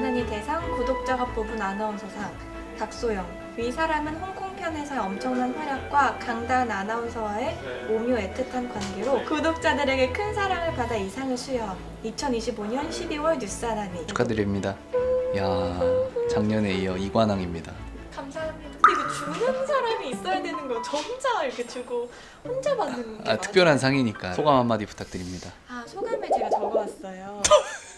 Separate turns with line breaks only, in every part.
뉴스아나니 대상 구독자가 뽑은 아나운서상 박소영. 위 사람은 홍콩 편에서의 엄청난 활약과 강다은 아나운서와의 오묘 애틋한 관계로 구독자들에게 큰 사랑을 받아 이 상을 수여함. 2025년 12월 뉴스아나니.
축하드립니다. 야, 작년에 이어 이관왕입니다.
감사합니다. 이거 주는 사람이 있어야 되는 거 저 혼자 이렇게 주고 혼자 받는 게
특별한 상이니까 소감 한마디 부탁드립니다.
소감을 제가 적어왔어요.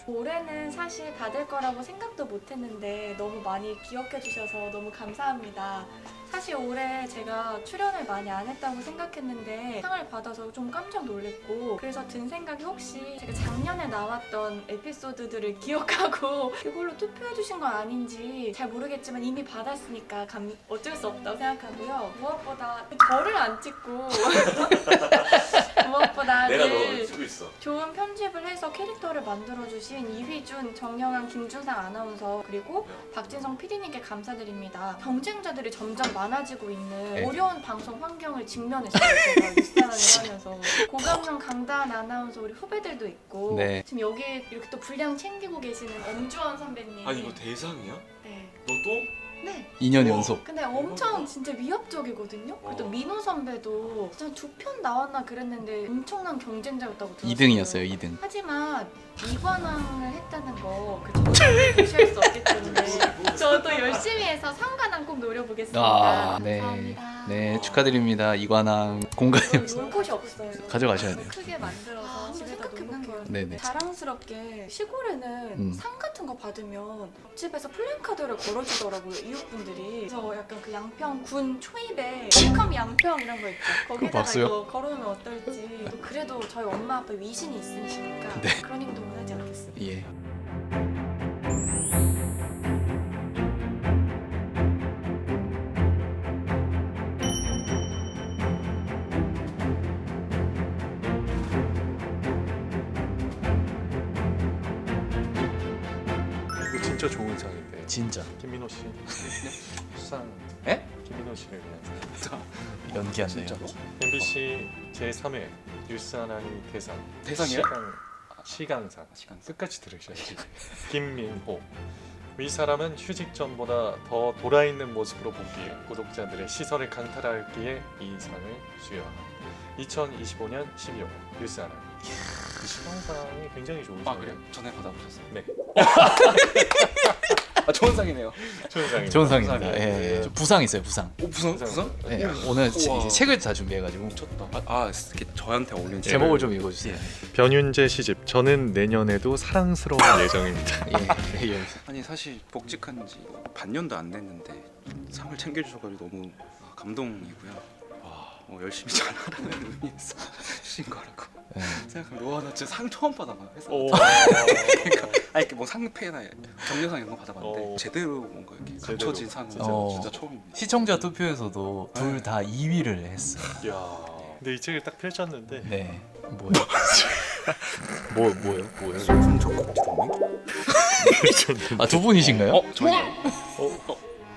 올해는 사실 받을 거라고 생각도 못했는데 너무 많이 기억해 주셔서 너무 감사합니다. 사실 올해 제가 출연을 많이 안 했다고 생각했는데 상을 받아서 좀 깜짝 놀랐고, 그래서 든 생각이 혹시 제가 작년에 나왔던 에피소드들을 기억하고 그걸로 투표해 주신 건 아닌지 잘 모르겠지만 이미 받았으니까 어쩔 수 없다고 생각하고요. 무엇보다 저를 안 찍고 무엇보다
내가
늘
너 쓰고 있어.
좋은 편집을 해서 캐릭터를 만들어주신 이휘준, 정영한, 김준상 아나운서 그리고 박진성 PD님께 감사드립니다. 경쟁자들이 점점 많아지고 있는 어려운 방송 환경을 직면했어요. 제가 뉴스타운을 하면서 고강명, 강다은 아나운서 우리 후배들도 있고
네.
지금 여기 이렇게 또 분량 챙기고 계시는 엄주원 선배님.
아니 이거 대상이야?
네.
너 또?
네.
2년 연속.
근데 엄청 진짜 위협적이거든요. 그리고 또 민호 선배도 진짜 2편 나왔나 그랬는데 엄청난 경쟁자였다고 들었어요.
2등이었어요, 2등.
하지만 이관왕을 했다는 거 저는 무시할 수 없기 때문에 저도 열심히 해서 상관왕 꼭 노려보겠습니다.
네.
감사합니다.
네, 축하드립니다. 이관왕 공간이 없어.
놀 곳이 없어요.
가져가셔야 돼요.
크게 만들어서 집에다 놓는 거예요.
네네.
자랑스럽게 시골에는 상 같은 거 받으면 집에서 플랜카드를 걸어주더라고요, 이웃분들이. 그래서 약간 그 양평 군 초입에 웰컴 양평 이런 거 있죠. 거기다가
박수요?
이거 걸어놓으면 어떨지. 또 그래도 저희 엄마 아빠 위신이 있으시니까
네.
그런 행동은 하지 않겠습니다.
예.
이거 진짜 좋은 상인데.
진짜
김민호 씨 수상.
에?
김민호 씨를 위한
연기한대요.
MBC 제3회 뉴스아나니 대상.
대상이요?
시강상.
시간상.
끝까지 들으셔야지. 김민호. 위 사람은 휴직 전보다 더 돌아있는 모습으로 보기에 구독자들의 시선을 강탈하기에 이 상을 수여합니다. 2025년 12월 뉴스아나니. 이 시강상이 굉장히 좋은
아
상이에요.
그래요? 전에 받아보셨어요?
네.
아 좋은 상이네요.
좋은 상입니다.
좋은 상입니다.
상이에요.
예, 예. 부상 있어요, 부상.
오 부상? 부상?
네, 오늘
우와.
이제 책을 다 준비해가지고
미쳤다. 이렇게 저한테 어울리는
제목을 좀 읽어주세요.
변윤재 시집. 저는 내년에도 사랑스러운 예정입니다.
예, 예.
아니 사실 복직한 지 반년도 안 됐는데 상을 챙겨주셔가지고 너무 감동이고요. 열심히 잘하라는 의미에서 주신 거라고
네.
생각하면 와 나 진짜 상 처음 받아봐요 회사.
오.
그러니까 이렇게 뭐 상패나 경려상 이런 거 받아봤는데
오.
제대로 뭔가 이렇게 갖춰진 상은 진짜 처음입니다.
시청자 투표에서도 둘 다 2위를 했어요.
야. 근데 이 책을 딱 펼쳤는데
네. 뭐요? 뭐요?
소금 젖꼭지 동맹?
아, 두 분이신가요?
저희요?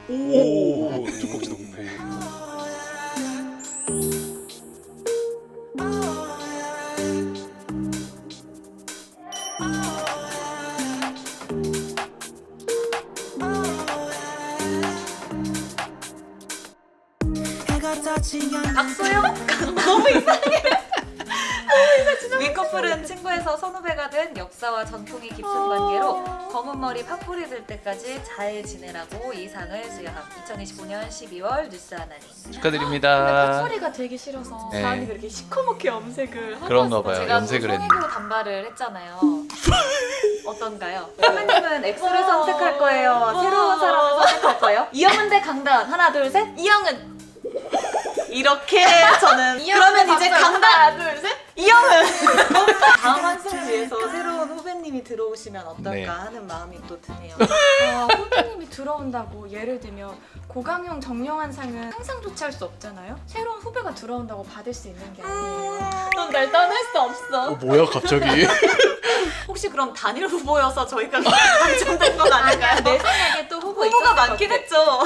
오 젖꼭지 동맹.
박소영? 너무 이상해. 윗커플은 친구에서 선후배가 된 역사와 전통이 깊은 관계로 검은 머리 팥뿌리 들 때까지 잘 지내라고 이 상을 수여함. 2025년 12월 뉴스아나니.
축하드립니다.
팥뿌리가 되기 싫어서
네.
다은이가 이렇게 시커멓게 염색을 하고
그런가
왔어요.
봐요.
제가
염색을
또
했는데.
송혜교 단발을 했잖아요. 어떤가요? 선배님은 X를 선택할 거예요? 새로운 사람을 선택할 거예요? 이영은 대 강다은. 하나 둘 셋. 이영은. 이렇게 저는 그러면 이제 강다은. 하나 둘 셋. 이영은. 다음 환승을 위해서 새로운 후배님이 들어오시면 어떨까
네.
하는 마음이 또 드네요. 후배님이 들어온다고 예를 들면 고강형, 정영한 상은 항상 조치할 수 없잖아요. 새로운 후배가 들어온다고 받을 수 있는 게 아니에요. 넌 날 떠날 수 없어.
뭐야 갑자기?
혹시 그럼 단일 후보여서 저희가 당첨된 건 아닌가요? 내 생각에 또 후보가 많긴 했죠.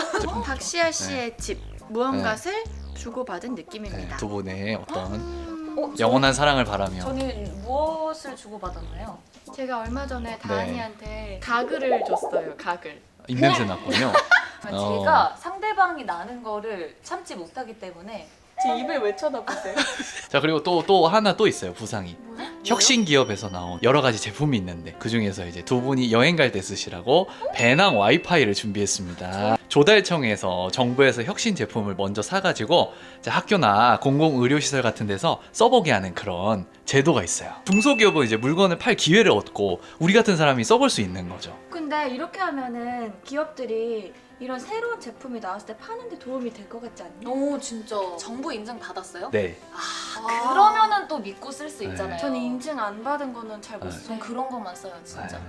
박시아 씨의 집 무언가를 주고받은 느낌입니다.
네, 두 분의 어떤 영원한 사랑을 바라며.
저는 무엇을 주고받았나요?
제가 얼마 전에 다은이한테 가글을 줬어요. 가글.
입냄새 났군요. 어.
제가 상대방이 나는 거를 참지 못하기 때문에
제 입을 왜 쳐다보세요?
자, 그리고 또 하나 또 있어요. 부상이. 혁신 기업에서 나온 여러 가지 제품이 있는데 그 중에서 이제 두 분이 여행 갈 때 쓰시라고 배낭 와이파이를 준비했습니다. 조달청에서 정부에서 혁신 제품을 먼저 사가지고 이제 학교나 공공의료시설 같은 데서 써보게 하는 그런 제도가 있어요. 중소기업은 이제 물건을 팔 기회를 얻고 우리 같은 사람이 써볼 수 있는 거죠.
근데 이렇게 하면은 기업들이 이런 새로운 제품이 나왔을 때 파는데 도움이 될 것 같지 않니?
오 진짜 정부 인증 받았어요?
네.
그러면은 또 믿고 쓸 수
네.
있잖아요.
저는 인증 안 받은 거는 잘 못
네.
써요.
전 그런 것만 써요 진짜.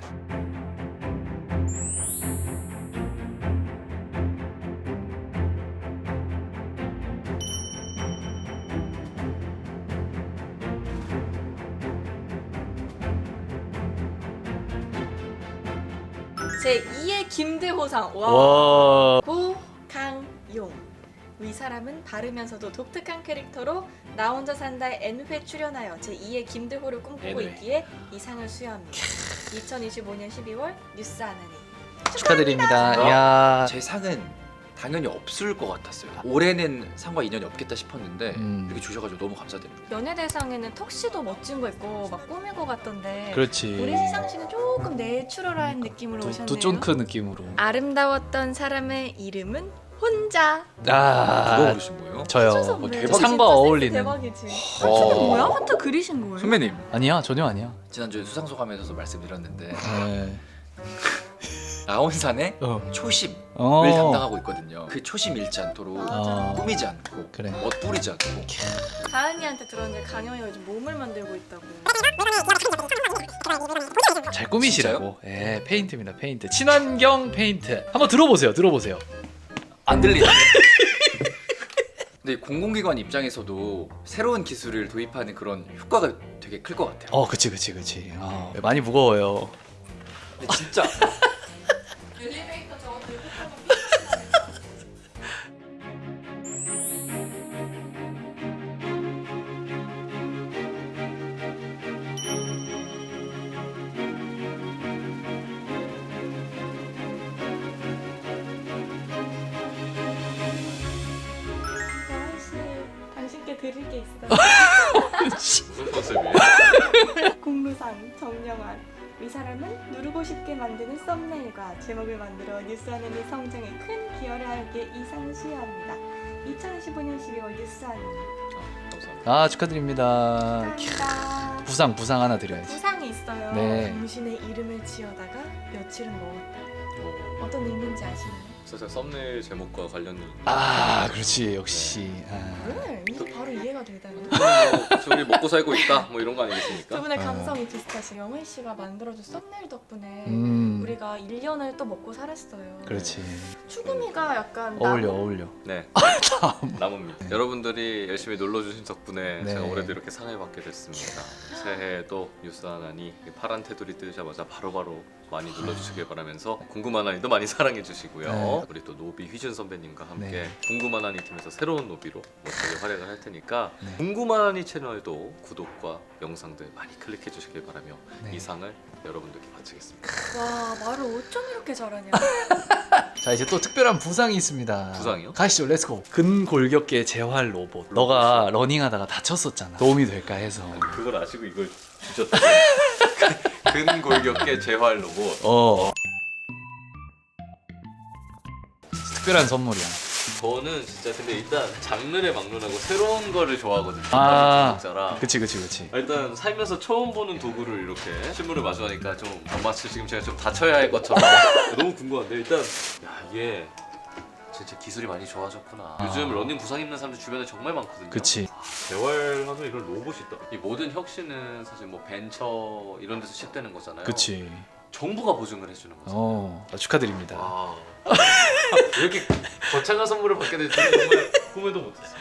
제 2의 김대호상.
와.
고강용. 이 사람은 바르면서도 독특한 캐릭터로 나 혼자 산다에 N회 출연하여 제2의 김대호를 꿈꾸고
N회.
있기에 이 상을 수여합니다. 2025년 12월 뉴스 아나니.
축하드립니다. 야.
제 상은 당연히 없을 것 같았어요. 올해는 상과 인연이 없겠다 싶었는데 이렇게 주셔가지고 너무 감사드립니다.
연예대상에는 턱시도 멋진 거 입고 막 꾸미고 갔던데
그렇지.
우리 시상식은 조금 내추럴한 느낌으로 오셨네요.
두 쫀크 느낌으로.
아름다웠던 사람의 이름은 혼자.
누가
아,
고르신 거예요?
저요.
대박이다.
상과
진짜
어울리는.
대박이지.
와.
하트 뭐야? 하트 그리신 거예요?
선배님
아니야, 전혀 아니야.
지난주에 수상소감에서도 말씀드렸는데
네.
나온산의
어.
초심을
어.
담당하고 있거든요. 그 초심 잃지 않도록
어.
꾸미지 않고
그래.
멋부리지 않고
다은이한테 들었는데 강영이가 요즘 몸을 만들고 있다고.
잘 꾸미시라고. 예, 페인트입니다. 페인트. 친환경 페인트. 한번 들어보세요. 들어보세요.
안 들리는데? 근데 공공기관 입장에서도 새로운 기술을 도입하는 그런 효과가 되게 클 것 같아요.
그치. 많이 무거워요.
근데 진짜
엘리베이터 저거 들고 당신께 드릴 게 있어요.
무슨 컨셉이에요?
공루상 정영환. 이 사람은 누르고 싶게 만드는 썸네일과 제목을 만들어 뉴스하는 성장에 큰 기여를 하기에 이 상을 수여합니다. 2015년 12월 뉴스하는.
감사합니다.
아, 축하드립니다.
감사합니다.
부상 하나 드려야지.
부상이 있어요.
네.
당신의 이름을 지어다가 며칠은 먹었다. 어떤 의미인지 아시나요?
살짝 썸네일 제목과 관련이 있는.
아, 그렇지. 역시. 아.
네, 이거 바로 이해가 되다니.
우리 먹고 살고 있다 뭐 이런 거 아니겠습니까?
두 분의
아.
감성이 비슷하시. 영희 씨가 만들어준 썸네일 덕분에 우리가 1년을 또 먹고 살았어요.
그렇지.
추구미가 약간
어울려.
네. 나무입니다. 여러분들이 열심히 눌러주신 덕분에
네.
제가 올해도 이렇게 상을 받게 됐습니다. 새해에도 뉴스 하나니 파란 테두리 뜨자마자 바로바로 많이 눌러주시길 바라면서 궁금한 아이도 많이 사랑해 주시고요.
네.
우리 또 노비 휘준 선배님과 함께
네.
궁금한 아이 팀에서 새로운 노비로 멋지게 활약을 할 테니까
네.
궁금한 아이 채널도 구독과 영상들 많이 클릭해 주시길 바라며
네.
이 상을 여러분들께 바치겠습니다.
와, 말을 어쩜 이렇게 잘하냐.
자, 이제 또 특별한 부상이 있습니다.
부상이요?
가시죠. 렛츠고. 근골격계 재활 로봇. 너가 러닝하다가 다쳤었잖아. 도움이 될까 해서.
그걸 아시고 이걸 주셨다. 근골격계 재활 로봇.
특별한 선물이야.
저는 진짜 근데 일단 장르를 막론하고 새로운 거를 좋아하거든요.
아.
구독자라.
그치.
일단 살면서 처음 보는 도구를 이렇게 실물을 마주하니까 좀 마치 지금 제가 좀 다쳐야 할 것처럼 너무 궁금한데 일단 야 이게 진짜 기술이 많이 좋아졌구나. 요즘 러닝 부상 입는 사람들 주변에 정말 많거든요.
그치.
재활하면 이런 로봇이 있다. 이 모든 혁신은 사실 뭐 벤처 이런 데서 시작되는 거잖아요.
그치.
정부가 보증을 해주는 거죠.
축하드립니다.
아 이렇게 거창한 선물을 받게 될 줄은 정말 꿈에도 못했어요.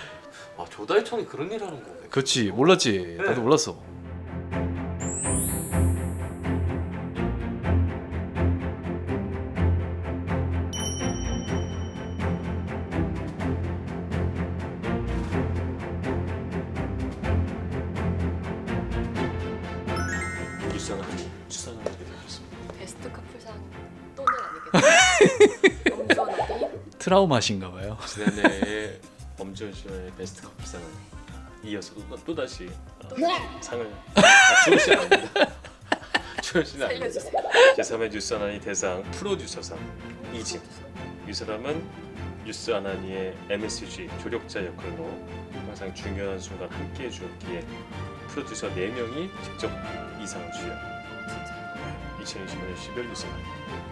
아 조달청이 그런 일 하는 거네.
그치. 몰랐지.
네.
나도 몰랐어.
유산하니 추상하게 되셨습니다.
베스트 커플상 또는 아니겠죠? 엄주원하기
트라우마신가 봐요.
지난해에 엄지원씨와의 베스트 커플상을 이어서 또다시 상을 주원 씨 아닙니다. 주원 씨는 아닙니다.
살려주세요.
제3회 뉴스 아나니 대상 프로듀서상 이진. 이 사람은 뉴스 아나니의 MSG 조력자 역할로 항상 중요한 순간 함께해 주었기에 프로듀서 4명이 직접 이 상을 수여. 2025년 12월 뉴스 아나니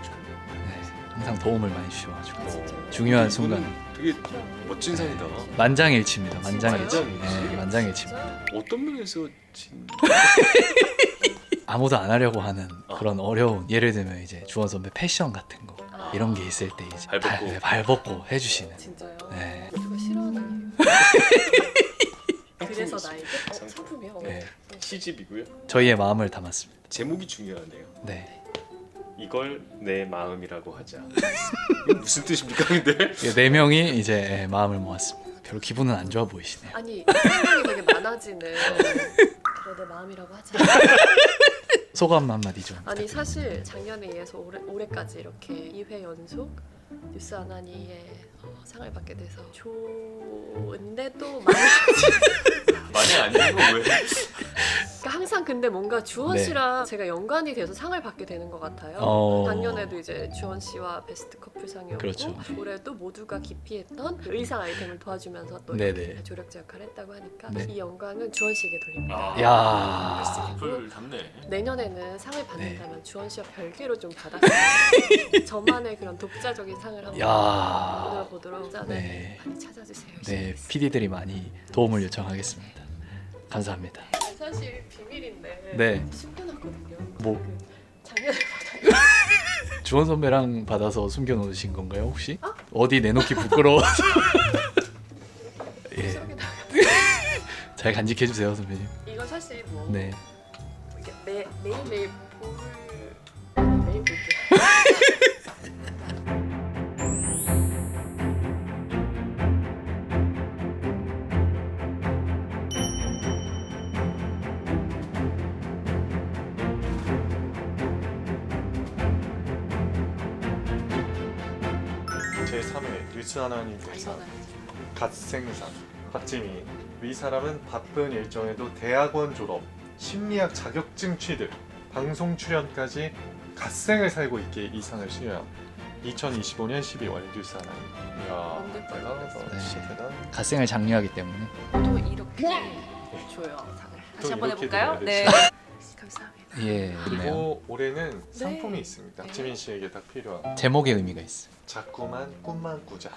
축하합니다.
네, 항상 도움을 많이 주셔가지고
아, 진짜요?
중요한
이거는
순간
되게 멋진 상이다.
만장일치입니다. 만장일치.
만장일치.
네, 만장일치입니다.
어떤 면에서 진?
아무도 안 하려고 하는
아.
그런 어려운, 예를 들면 이제 주원 선배 패션 같은 거 이런 게 있을 때 이제
발 벗고.
벗고 해주시는.
진짜요?
네.
누가 싫어하는 그래서 나에게 상품이요?
네.
시집이고요.
저희의 마음을 담았습니다.
제목이 중요하네요.
네.
이걸 내 마음이라고 하자. 이거 무슨 뜻입니까, 근데?
네 명이 이제 마음을 모았습니다. 별로 기분은 안 좋아 보이시네요.
아니 생각이 되게 많아지는 그래 내 마음이라고 하자.
소감 한마디 좀.
아니 사실 작년에 이어서 올해까지 이렇게 2회 연속 뉴스 아나니의 상을 받게 돼서 좋은데도
많이 아니고 왜?
그러니까 항상 근데 뭔가 주원
네.
씨랑 제가 연관이 돼서 상을 받게 되는 것 같아요.
어.
작년에도 이제 주원 씨와 베스트 커플상이었고
그렇죠.
올해도 모두가 기피했던 그 의상 아이템을 도와주면서 또
네네.
이렇게 조력자 역할을 했다고 하니까
네.
이 영광은 주원 씨에게 돌립니다.
야.
커플 답네.
내년에는 상을
네.
받는다면 주원 씨와 별개로 좀 받았으면 저만의 그런 독자적인 상을 한번
야.
만들어보도록 네.
네.
많이 찾아주세요.
네, PD들이 많이 도움을 요청하겠습니다. 감사합니다.
사실 비밀인데
네.
숨겨놨거든요.
뭐?
그 작년에 받았
주원 선배랑 받아서 숨겨놓으신 건가요 혹시? 어디 내놓기 부끄러워서. 예, 잘 간직해 주세요 선배님.
이거 사실 뭐
네.
이게 매일매일 매일 볼게요.
제3회 뉴스 하나님 대상 갓생상 박지미. 이 사람은 바쁜 일정에도 대학원 졸업, 심리학 자격증 취득, 방송 출연까지 갓생을 살고 있기에 이 상을 수여함. 2025년 12월 뉴스 하나님. 이야
완전
대단하다.
네.
진짜 대단.
갓생을 장려하기 때문에.
또 이렇게 줘요 상을.
또
다시 한번
이렇게
해볼까요?
드려야
네.
되지.
감사합니다.
예. 그래요.
그리고 올해는 상품이
네.
있습니다. 박지민 씨에게 딱 필요한
제목의 의미가 있어요.
자꾸만 꿈만 꾸자.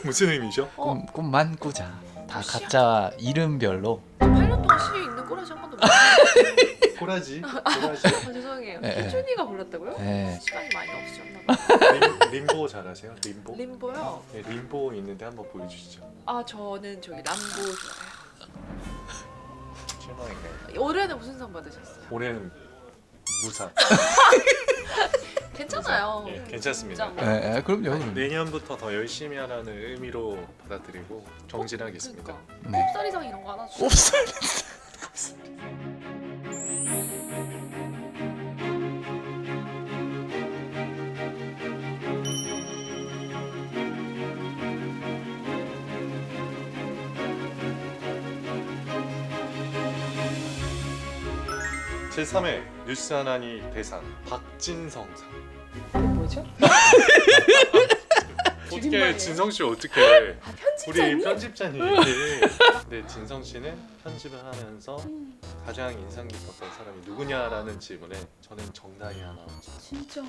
무슨 의미죠?
꿈만 꾸자. 다 각자 이름별로.
8년 동안 시에 있는 꼬라지 한 번도 못 봤어요.
꼬라지.
아, 죄송해요.
예, 예.
희준이가 불렀다고요?
네.
시간이 많이 없으셨나 봐요.
림보 잘하세요? 림보?
림보요?
네, 림보 있는데 한번 보여주시죠.
아 저는 저기 람보 좋아해요.
실망인가요?
올해는 무슨 상 받으셨어요?
올해는 무상.
괜찮아요.
예, 괜찮습니다.
진짜.
예, 그럼요.
아니, 내년부터 더 열심히 하라는 의미로 받아들이고 정진하겠습니다.
그러니까.
네.
곱살이상 이런 거 하나 주세요.
없어요.
제3회 뉴스 하나니 대상 박진성상.
이게 뭐죠?
어떻게
줄임말이에요?
진성 씨 어떻게?
아
우리
편집자님?
편집자님이. 근데 진성 씨는 편집을 하면서 가장 인상 깊었던 사람이 누구냐라는 질문에 저는 정다희 아나운서.
진짜?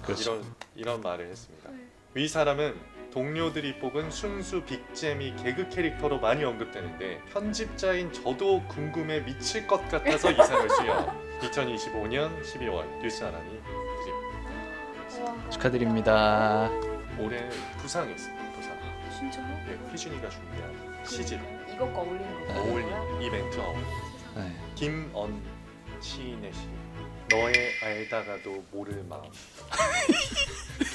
그렇죠.
이런 말을 했습니다.
네.
이 사람은 동료들이 뽑은 순수 빅재미 개그 캐릭터로 많이 언급되는데 편집자인 저도 궁금해 미칠 것 같아서 이 상을 수여. 2025년 12월 뉴스 하나니 드립니다.
축하드립니다.
올해 부상이 있습니다. 부상.
진짜요?
네, 희준이가 준비한 시집
이것과 어울리는 거.
어울림 이벤트
네.
김언 시인의 시 너의 알다가도 모를 마음.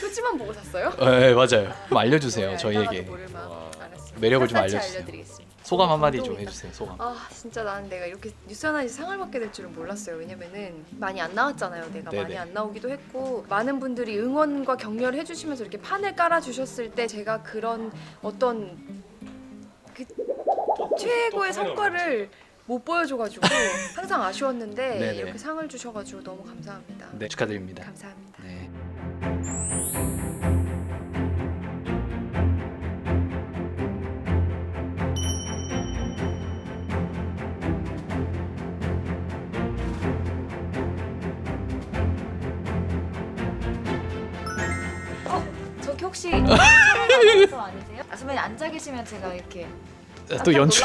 표지만 보고 샀어요?
네, 맞아요. 좀 알려주세요.
네,
저희에게
알다가도 모를 마음.
와,
알았어요.
매력을 좀
샅샅이
알려주세요.
알려드리겠습니다.
소감 한마디 좀
감동이다.
해주세요. 소감.
아 진짜 나는 내가 이렇게 뉴스 하나에서 상을 받게 될 줄은 몰랐어요. 왜냐면은 많이 안 나왔잖아요. 내가
네네.
많이 안 나오기도 했고 많은 분들이 응원과 격려를 해주시면서 이렇게 판을 깔아주셨을 때 제가 그런 어떤 그 최고의 성과를 못 보여줘가지고 항상 아쉬웠는데
네네.
이렇게 상을 주셔가지고 너무 감사합니다.
네, 축하드립니다.
감사합니다.
네.
저기 혹시 촬영하면서 아니세요? 아, 선배님 앉아 계시면 제가 이렇게
또 연출.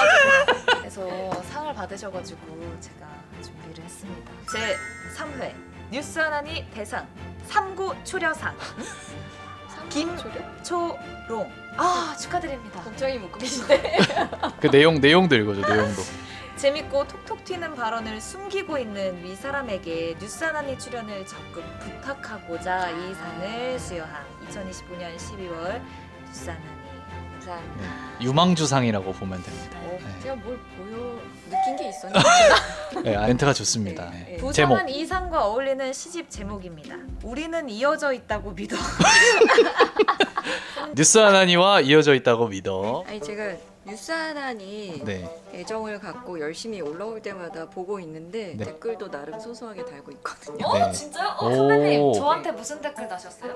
그래서 상을 받으셔가지고 제가 준비를 했습니다. 제 3회 뉴스 하나니 대상 3구 초려상 김초롱. 아 축하드립니다.
걱정이 묻고 계신데.
그 내용도 읽어줘. 내용도.
재밌고 톡톡 튀는 발언을 숨기고 있는 위사람에게 뉴스 하나니 출연을 적극 부탁하고자 이 상을 수여한 2025년 12월 뉴스 하나니.
감사합니다.
네. 유망주상이라고 보면 됩니다. 네.
제가 뭘 보여 느낀 게 있었나?
네, 멘트가 좋습니다. 네. 제목.
부정한 이 상과 어울리는 시집 제목입니다. 우리는 이어져 있다고 믿어.
뉴스 하나니와 이어져 있다고 믿어.
아니 제가 뉴스 하나니
네.
애정을 갖고 열심히 올라올 때마다 보고 있는데
네.
댓글도 나름 소소하게 달고 있거든요.
어
네.
진짜요?
오.
선배님 저한테 무슨 댓글 다셨어요?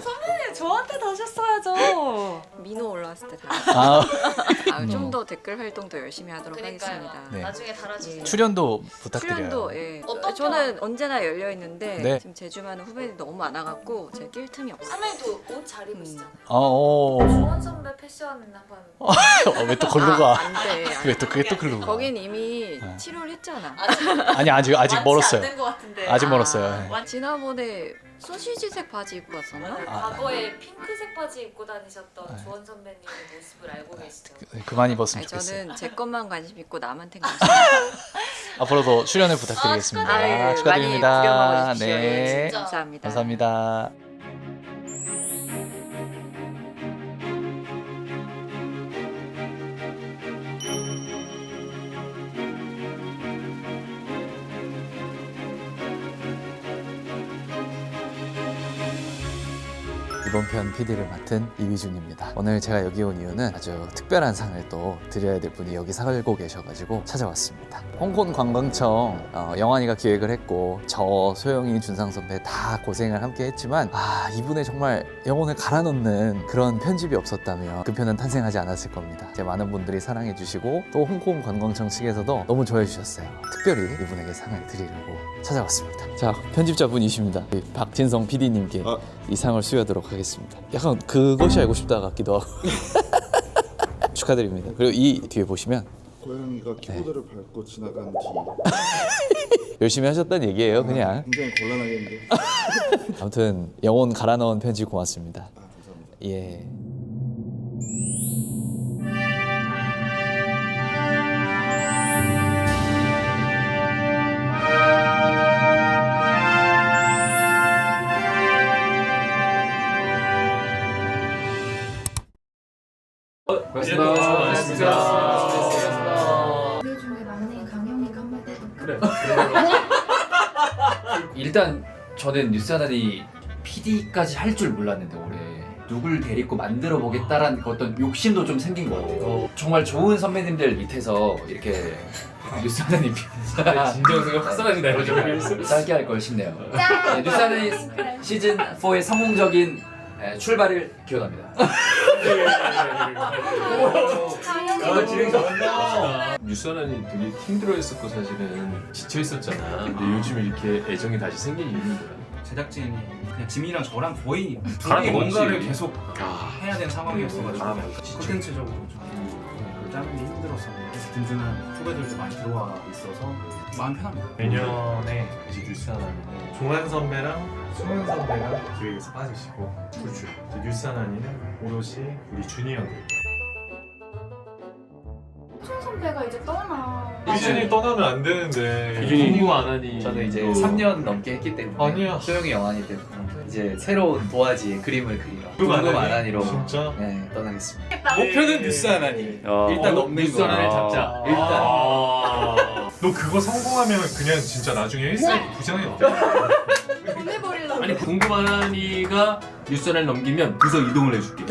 선배님 저한테 다셨어야죠.
민호 올라왔을 때 달.
아,
좀 더 댓글 활동 더 열심히 하도록
그러니까요.
하겠습니다.
네.
나중에 달아주세요.
출연도 부탁드려요.
출연도 예.
어떤
저는 언제나 열려 있는데
네.
지금 제주 많은 후배들이 너무 많아갖고 제가 낄 틈이 없어요.
선배님도 옷 잘 입으시잖아요.
오.
조원 선배 패션 한번.
왜 또 걸로 가?
안돼.
왜 또 그게 또 글로 가?
거긴 이미
네.
치료를 했잖아.
아니 아직 멀었어요.
안된것 같은데.
아직 멀었어요. 네.
지난번에 소시지색 바지 입고 왔었나?
과거에 핑크색 바지 입고 다니셨던
네.
조원 선배님의 모습을 알고 계시죠?
그만 입었으면
아니,
좋겠어요.
저는 제 것만 관심 있고 남한테 관심.
앞으로도 출연을 부탁드리겠습니다.
축하드려요.
축하드립니다.
많이 구경하고 주십시오.
네.
예,
진짜.
감사합니다.
감사합니다. 이번 편 PD를 맡은 이휘준입니다. 오늘 제가 여기 온 이유는 아주 특별한 상을 또 드려야 될 분이 여기 살고 계셔가지고 찾아왔습니다. 홍콩 관광청 영환이가 기획을 했고 저 소영이 준상 선배 다 고생을 함께 했지만 이분의 정말 영혼을 갈아 넣는 그런 편집이 없었다면 그 편은 탄생하지 않았을 겁니다. 이제 많은 분들이 사랑해 주시고 또 홍콩 관광청 측에서도 너무 좋아해 주셨어요. 특별히 이분에게 상을 드리려고 찾아왔습니다. 자, 편집자분이십니다. 박진성 PD님께 이 상을 수여하도록 하겠습니다. 약간 그것이 알고 싶다 같기도 하고 축하드립니다. 그리고 이 뒤에 보시면
고양이가 키보드를 밟고 지나간 뒤
열심히 하셨다는 얘기예요. 그냥
굉장히 곤란하겠는데.
아무튼 영혼 갈아 넣은 편지 고맙습니다.
감사합니다.
예.
우리 중에 막내 강영이가 한번 해볼까?
일단 저는 뉴스 하나니 PD까지 할 줄 몰랐는데 올해 누굴 데리고 만들어 보겠다라는 그 어떤 욕심도 좀 생긴 것 같아요. 정말 좋은 선배님들 밑에서 이렇게 뉴스 하나니
진정성이 확산하신다 이러죠.
짧게 할 걸 싶네요. 네, 뉴스 하나니 시즌 4의 성공적인 출발을 기원합니다.
뉴스 하나니 되게 힘들어했었고 사실은 지쳐있었잖아. 근데 요즘 이렇게 애정이 다시 생긴 이유는 뭐야?
제작진이 그냥 지민이랑 저랑 거의
바람이
둘이 뭔가를
많지.
계속 해야 되는 상황이었어가지고
바람 많지.
콘텐츠적으로 좀 짜는 게 힘들었었는데 든든한 후배들도 많이 들어와 있어서 마음 편합니다.
내년에 이제 뉴스 하나는 종환 선배랑 수현 선배가 기획에서 빠지시고 불출. 뉴스 하나는 오롯이 우리 주니어들.
석준 선배가 이제 떠나.
유진이 떠나면 안 되는데.
공부 안 하니.
저는 이제
또
3년 넘게 했기 때문에
아니야.
소영이 영환이 때문에 이제 새로운 도화지의 그림을 그리러
궁금 안
궁금
하니?
안 하니로
진짜?
네, 떠나겠습니다.
네.
목표는 뉴스 하나니 일단 넘는
뉴스
거.
하나를 잡자.
일단
너 그거 성공하면 그냥 진짜 나중에 일사이 부장이 없대.
보내버리려고.
아니 궁금한 하니가 뉴스 하나를 넘기면 부서 이동을 해줄게.